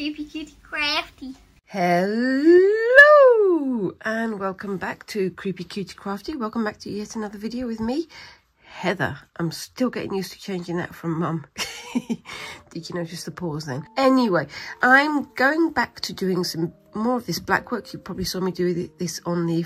Creepy Cutie Crafty. Hello and welcome back to Creepy Cutie Crafty. Welcome back to yet another video with me, Heather. I'm still getting used to changing that from Mum. Did you notice the pause then? Anyway, I'm going back to doing some more of this Blackwork. You probably saw me do this on the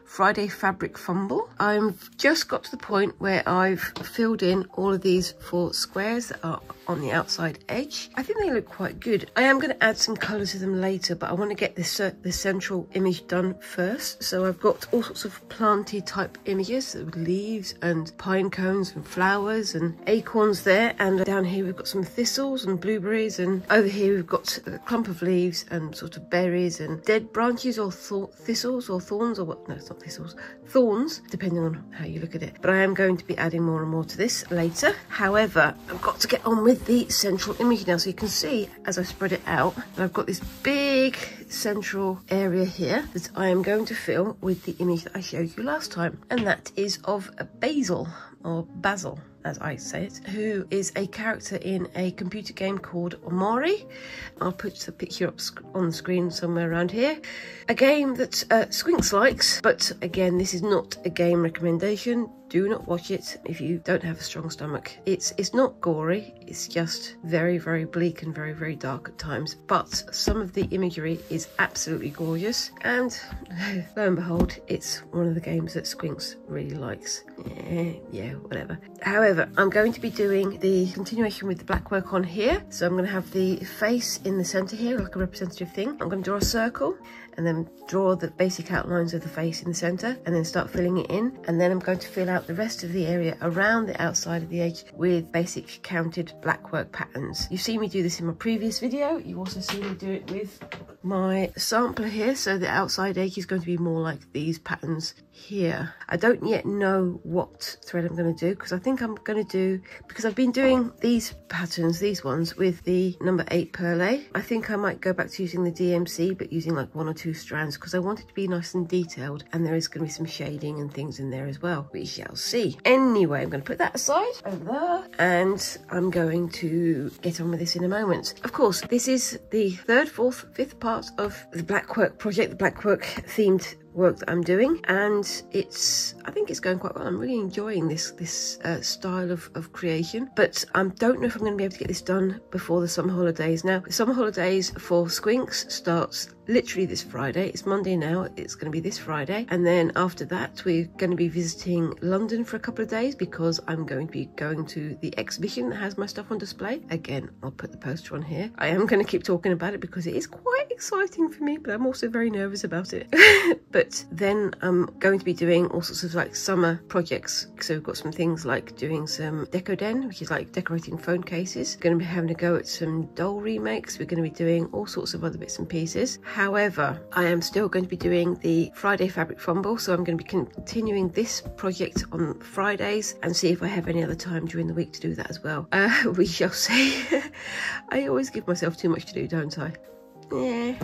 Friday fabric fumble. I've just got to the point where I've filled in all of these 4 squares that are on the outside edge. I think they look quite good. I am going to add some colour to them later, but I want to get this central image done first. So I've got all sorts of planty type images with leaves and pine cones and flowers and acorns there, and down here we've got some thistles and blueberries, and over here we've got a clump of leaves and sort of berries and dead branches or thistles or thorns or what. No, it's not thistles, thorns, depending on how you look at it. But I am going to be adding more and more to this later. However, I've got to get on with the central image now. So you can see as I spread it out that I've got this big central area here that I am going to fill with the image that I showed you last time, and that is of a Basil, or Basil as I say it, who is a character in a computer game called Omori. I'll put the picture up on the screen somewhere around here. A game that Squinks likes, but again, this is not a game recommendation. Do not watch it if you don't have a strong stomach. It's not gory, it's just very, very bleak and very, very dark at times, but some of the imagery is absolutely gorgeous, and lo and behold, it's one of the games that Squinks really likes. Yeah, whatever. However, I'm going to be doing the continuation with the Blackwork on here. So I'm going to have the face in the centre here, like a representative thing. I'm going to draw a circle and then draw the basic outlines of the face in the centre and then start filling it in. And then I'm going to fill out the rest of the area around the outside of the edge with basic counted Blackwork patterns. You've seen me do this in my previous video. You've also seen me do it with my sampler here. So the outside edge is going to be more like these patterns here. I don't yet know what thread I'm going to do, because I think I'm going to do, because I've been doing these patterns, these ones, with the number 8 perlé. I think I might go back to using the DMC, but using like 1 or 2 strands, because I want it to be nice and detailed, and there is going to be some shading and things in there as well. We shall see. Anyway, I'm going to put that aside over there, and I'm going to get on with this in a moment. Of course, this is the 3rd, 4th, 5th part of the Blackwork project, the Blackwork themed work that I'm doing, and I think it's going quite well. I'm really enjoying this style of creation, but I don't know if I'm going to be able to get this done before the summer holidays. Now, the summer holidays for Squinks starts literally this Friday. It's Monday now, it's going to be this Friday, and then after that we're going to be visiting London for a couple of days, because I'm going to be going to the exhibition that has my stuff on display. Again, I'll put the poster on here. I am going to keep talking about it because it is quite exciting for me, but I'm also very nervous about it. But then I'm going to be doing all sorts of like summer projects. So we've got some things like doing some deco den, which is like decorating phone cases. We're going to be having a go at some doll remakes. We're going to be doing all sorts of other bits and pieces. However, I am still going to be doing the Friday fabric fumble, so I'm going to be continuing this project on Fridays and see if I have any other time during the week to do that as well. We shall see. I always give myself too much to do, don't I? Yeah.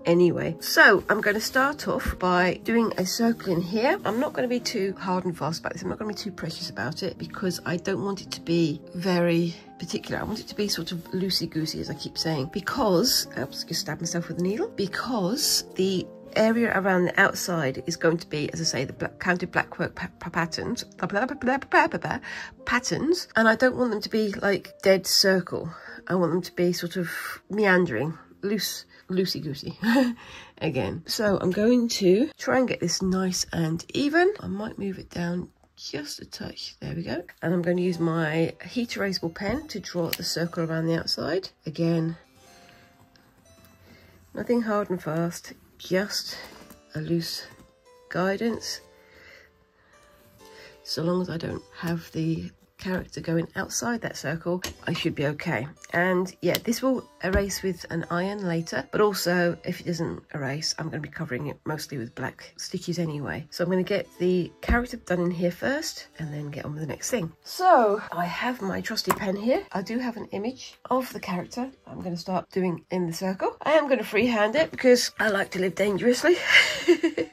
Anyway, so I'm going to start off by doing a circle in here. I'm not going to be too hard and fast about this. I'm not going to be too precious about it, because I don't want it to be very particular. I want it to be sort of loosey-goosey, as I keep saying, because I'll just stab myself with a needle, because the area around the outside is going to be, as I say, the counted Blackwork patterns, and I don't want them to be like dead circle. I want them to be sort of meandering, loosey-goosey again. So I'm going to try and get this nice and even. I might move it down just a touch. There we go. And I'm going to use my heat erasable pen to draw the circle around the outside. Again, nothing hard and fast, just a loose guidance. So long as I don't have the character going outside that circle, I should be okay. And yeah, this will erase with an iron later, but also if it doesn't erase, I'm going to be covering it mostly with black stitches anyway. So I'm going to get the character done in here first and then get on with the next thing. So I have my trusty pen here. I do have an image of the character I'm going to start doing in the circle. I am going to freehand it because I like to live dangerously.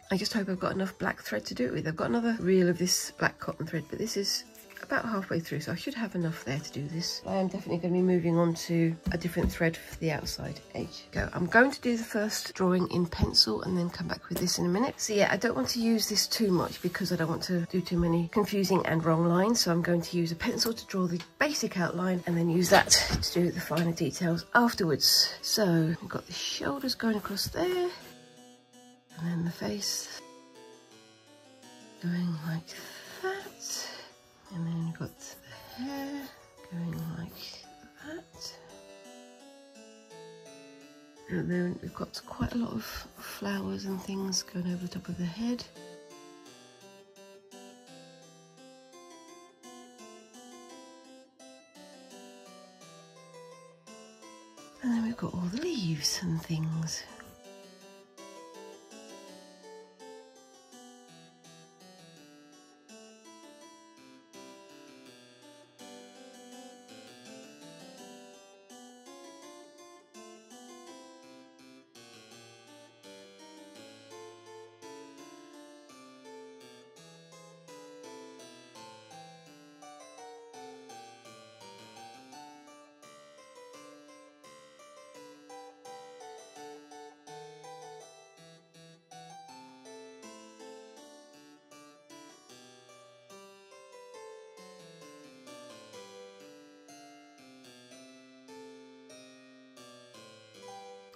I just hope I've got enough black thread to do it with. I've got another reel of this black cotton thread, but this is about halfway through, so I should have enough there to do this. I am definitely going to be moving on to a different thread for the outside edge. I'm going to do the first drawing in pencil and then come back with this in a minute. So yeah, I don't want to use this too much because I don't want to do too many confusing and wrong lines. So I'm going to use a pencil to draw the basic outline and then use that to do the finer details afterwards. So we've got the shoulders going across there, and then the face going like that, and then you've got the hair going like that, and then we've got quite a lot of flowers and things going over the top of the head. And then we've got all the leaves and things.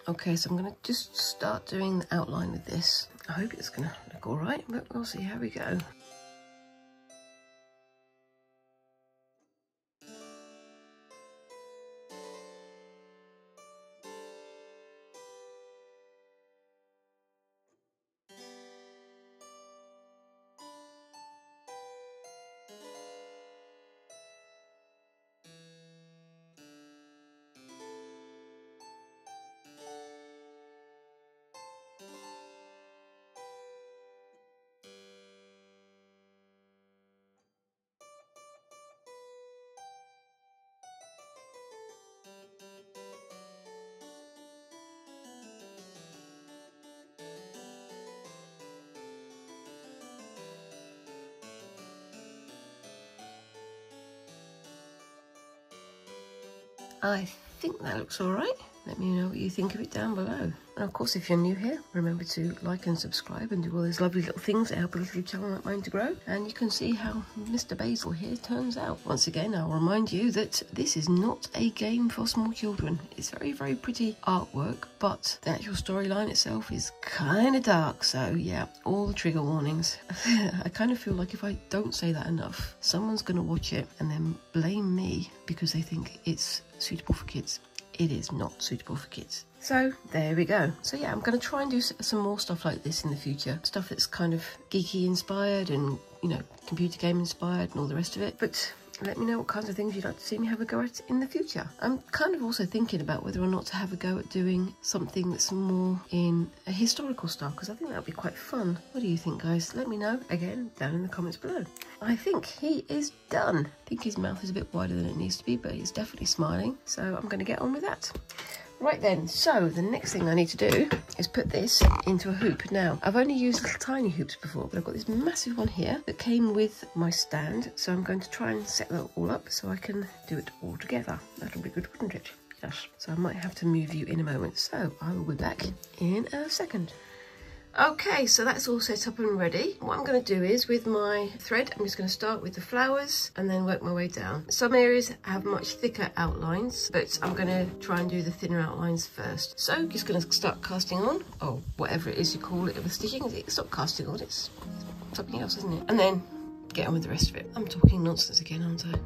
Okay, so I'm going to just start doing the outline with this. I hope it's going to look all right, but we'll see how we go. I think that looks all right. Let me know what you think of it down below. And of course, if you're new here, remember to like and subscribe and do all those lovely little things that help a little channel like mine to grow. And you can see how Mr. Basil here turns out. Once again, I'll remind you that this is not a game for small children. It's very, very pretty artwork, but the actual storyline itself is kind of dark. So yeah, all the trigger warnings. I kind of feel like if I don't say that enough, someone's going to watch it and then blame me because they think it's suitable for kids. It is not suitable for kids. So there we go. So yeah, I'm going to try and do some more stuff like this in the future. Stuff that's kind of geeky inspired and, you know, computer game inspired and all the rest of it. But let me know what kinds of things you'd like to see me have a go at in the future. I'm kind of also thinking about whether or not to have a go at doing something that's more in a historical style, because I think that would be quite fun. What do you think, guys? Let me know, again, down in the comments below. I think he is done. I think his mouth is a bit wider than it needs to be, but he's definitely smiling. So I'm going to get on with that. Right then, so the next thing I need to do is put this into a hoop. Now, I've only used little tiny hoops before, but I've got this massive one here that came with my stand. So I'm going to try and set that all up so I can do it all together. That'll be good, wouldn't it? Yes. So I might have to move you in a moment. So I will be back in a second. Okay, so that's all set up and ready. What I'm going to do is, with my thread, I'm just going to start with the flowers and then work my way down. Some areas have much thicker outlines, but I'm going to try and do the thinner outlines first. So just going to start casting on, or whatever it is you call it with stitching. It's not casting on, it's something else, isn't it? And then get on with the rest of it. I'm talking nonsense again, aren't I?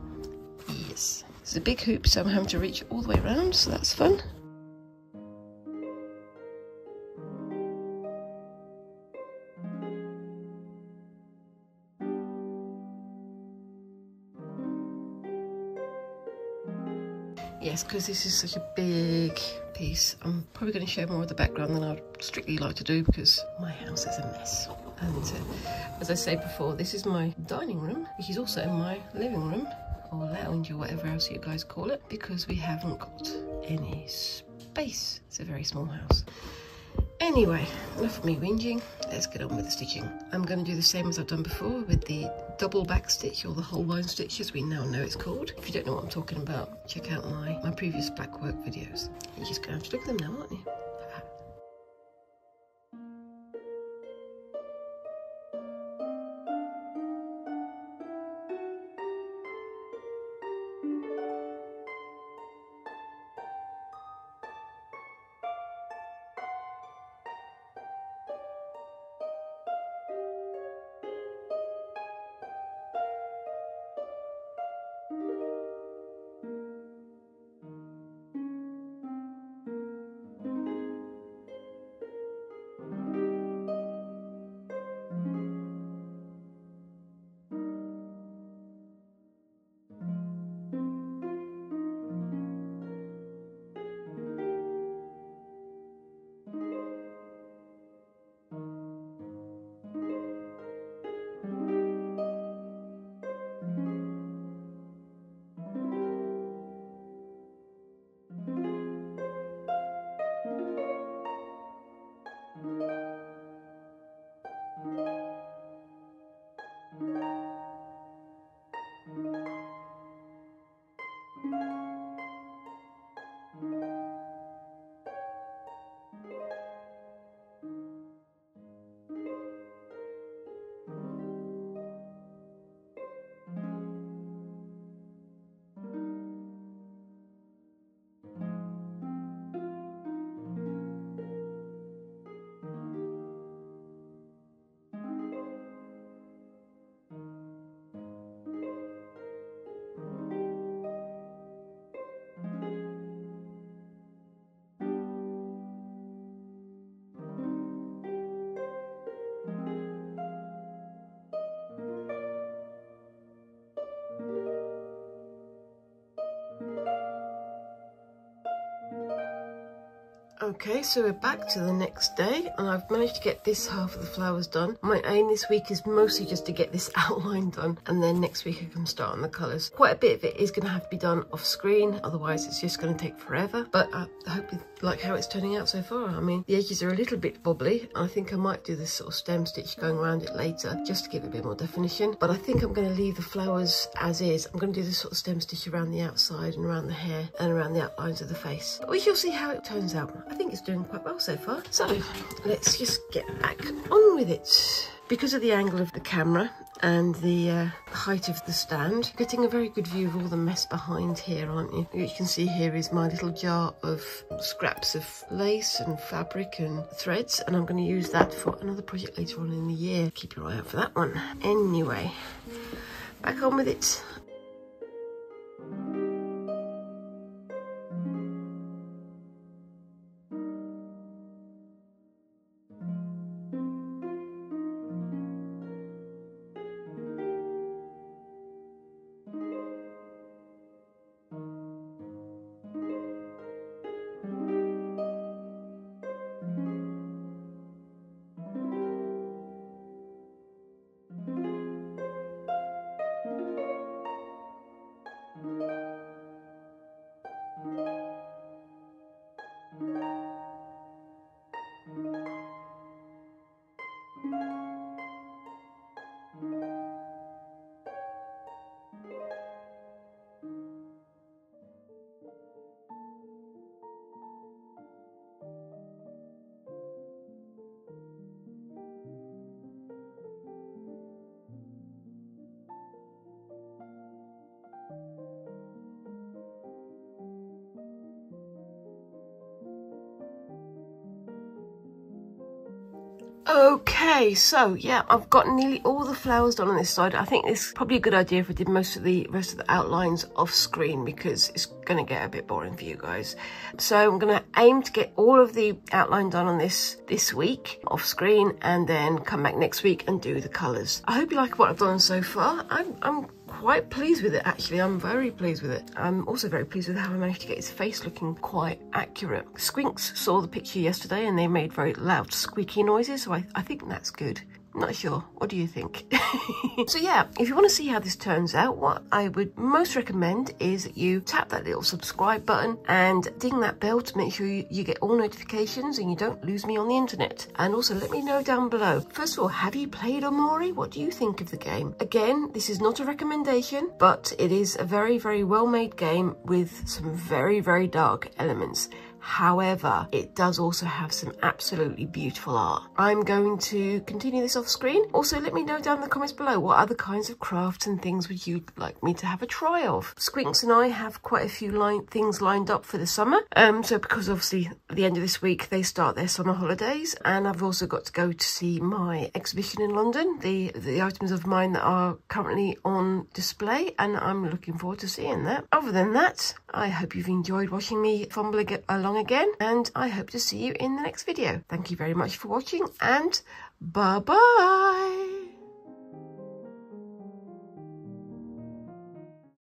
Yes. It's a big hoop, so I'm having to reach all the way around, so that's fun. Yes, because this is such a big piece, I'm probably going to show more of the background than I'd strictly like to do because my house is a mess. And as I said before, this is my dining room, which is also my living room, or lounge, or whatever else you guys call it, because we haven't got any space. It's a very small house. Anyway, enough of me whinging. Let's get on with the stitching. I'm going to do the same as I've done before with the double back stitch, or the whole line stitch as we now know it's called. If you don't know what I'm talking about, check out my previous Blackwork videos. You're just going to have to look at them now, aren't you? Okay, so we're back to the next day and I've managed to get this half of the flowers done. My aim this week is mostly just to get this outline done, and then next week I can start on the colours. Quite a bit of it is going to have to be done off screen, otherwise it's just going to take forever. But I hope you like how it's turning out so far. I mean, the edges are a little bit bobbly. I think I might do this sort of stem stitch going around it later, just to give it a bit more definition. But I think I'm going to leave the flowers as is. I'm going to do this sort of stem stitch around the outside and around the hair and around the outlines of the face. But we shall see how it turns out. I think it's doing quite well so far. So let's just get back on with it. Because of the angle of the camera and the height of the stand, getting a very good view of all the mess behind here, aren't you? What you can see here is my little jar of scraps of lace and fabric and threads, and I'm going to use that for another project later on in the year. Keep your eye out for that one. Anyway, back on with it. Okay, so yeah, I've got nearly all the flowers done on this side. I think it's probably a good idea if I did most of the rest of the outlines off screen, because it's going to get a bit boring for you guys. So I'm going to aim to get all of the outline done on this week off screen, and then come back next week and do the colours. I hope you like what I've done so far. I'm quite pleased with it, actually. I'm very pleased with it. I'm also very pleased with how I managed to get his face looking quite accurate. Squinks saw the picture yesterday and they made very loud squeaky noises, so I think that's good. Not sure. What do you think? So yeah, if you want to see how this turns out, what I would most recommend is that you tap that little subscribe button and ding that bell to make sure you get all notifications and you don't lose me on the internet. And also let me know down below. First of all, have you played Omori? What do you think of the game? Again, this is not a recommendation, but it is a very, very well-made game with some very, very dark elements. However, it does also have some absolutely beautiful art. I'm going to continue this off screen. Also, let me know down in the comments below what other kinds of crafts and things would you like me to have a try of. Squinks and I have quite a few things lined up for the summer. So because obviously at the end of this week they start their summer holidays, and I've also got to go to see my exhibition in London, the items of mine that are currently on display, and I'm looking forward to seeing that. Other than that, I hope you've enjoyed watching me fumble along again, and I hope to see you in the next video. Thank you very much for watching, and bye bye.